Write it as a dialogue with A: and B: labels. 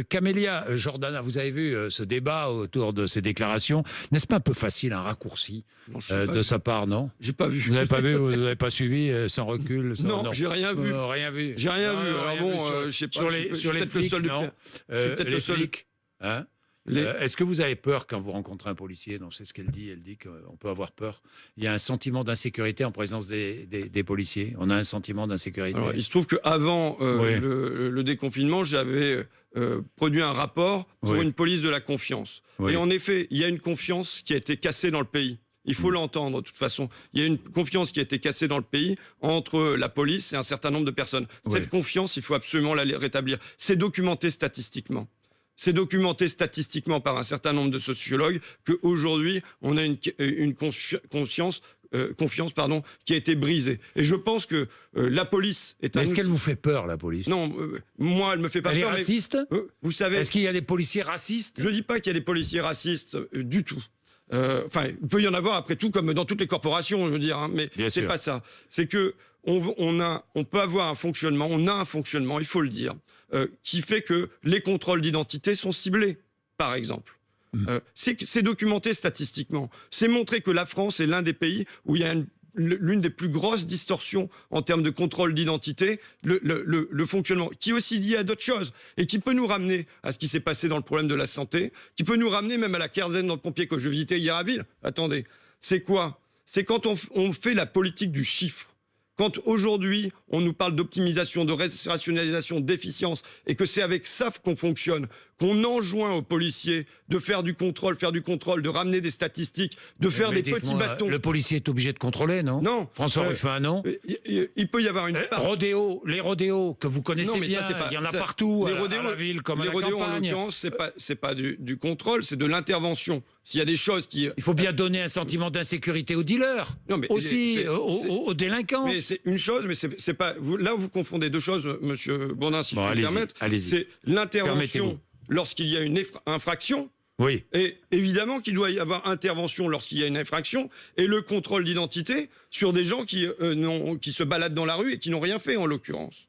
A: Camélia Jordana, vous avez vu ce débat autour de ces déclarations. N'est-ce pas un peu facile, un raccourci
B: Non, je sais pas.
A: de sa part, non?
B: J'ai pas vu.
A: Vous n'avez pas vu, vous n'avez pas suivi, sans recul?
B: Non, j'ai rien vu.
A: Rien vu.
B: J'ai rien vu. Alors
A: rien
B: bon,
A: vu
B: je sais pas.
A: sur
B: je
A: les,
B: suis
A: sur les
B: peut-être le
A: flics,
B: seul
A: non?
B: je suis peut-être
A: Les
B: le seul.
A: flics, hein?
B: Les-
A: Est-ce que vous avez peur quand vous rencontrez un policier? Non, c'est ce qu'elle dit. Elle dit qu'on peut avoir peur. Il y a un sentiment d'insécurité en présence des policiers. On a un sentiment d'insécurité.
B: Alors, il se trouve qu'avant
A: Oui.
B: le déconfinement, j'avais produit un rapport pour
A: Oui.
B: une police de la confiance.
A: Oui.
B: Et en effet, il y a une confiance qui a été cassée dans le pays. Il faut l'entendre, de toute façon. Il y a une confiance qui a été cassée dans le pays entre la police et un certain nombre de personnes.
A: Oui.
B: Cette confiance, il faut absolument la rétablir. C'est documenté statistiquement. C'est documenté statistiquement par un certain nombre de sociologues qu'aujourd'hui, on a une confiance qui a été brisée. Et je pense que la police est un...
A: Mais est-ce
B: outil-
A: qu'elle vous fait peur, la police?
B: Non, moi, elle me fait pas
A: Elle est
B: peur.
A: raciste?
B: Vous savez,
A: Est-ce qu'il y a des policiers racistes?
B: je dis pas qu'il y a des policiers racistes du tout. Enfin, il peut y en avoir après tout, comme dans toutes les corporations, je veux dire, hein, mais
A: Bien
B: c'est
A: sûr.
B: pas ça. C'est que on peut avoir un fonctionnement, on a un fonctionnement, il faut le dire, qui fait que les contrôles d'identité sont ciblés, par exemple. C'est documenté statistiquement. C'est montré que la France est l'un des pays où il y a l'une des plus grosses distorsions en termes de contrôle d'identité, le fonctionnement, qui est aussi lié à d'autres choses, et qui peut nous ramener à ce qui s'est passé dans le problème de la santé, qui peut nous ramener même à la kérosène dans le pompier que je visitais hier à Ville. Attendez, c'est quoi? C'est quand on fait la politique du chiffre. Quand aujourd'hui, on nous parle d'optimisation, de rationalisation, d'efficience, et que c'est avec ça qu'on fonctionne, qu'on enjoint aux policiers de faire du contrôle, de ramener des statistiques, de faire
A: Mais
B: des petits
A: dites-moi,
B: bâtons.
A: Le policier est obligé de contrôler, non?
B: Non.
A: François Ruffin, non?
B: Il peut y avoir une part.
A: Les rodéos que vous connaissez
B: Non, mais
A: bien,
B: ça, c'est pas-
A: il y en a
B: ça-
A: partout,
B: les
A: à
B: rodéos-
A: la ville comme à
B: les
A: la
B: rodéos, en
A: campagne.
B: l'occurrence, c'est pas du contrôle, c'est de l'intervention. S'il y a des choses qui...
A: Il faut bien donner un sentiment d'insécurité aux dealers,
B: Non, mais
A: aussi
B: c'est-
A: aux délinquants.
B: Mais c'est une chose, mais c'est pas... là, vous confondez deux choses, monsieur Bourdin, si
A: Bon,
B: je peux me
A: allez-y,
B: permettre.
A: allez-y.
B: C'est l'intervention
A: Permettez-vous.
B: lorsqu'il y a une infraction.
A: Oui.
B: Et évidemment qu'il doit y avoir intervention lorsqu'il y a une infraction et le contrôle d'identité sur des gens qui se baladent dans la rue et qui n'ont rien fait, en l'occurrence.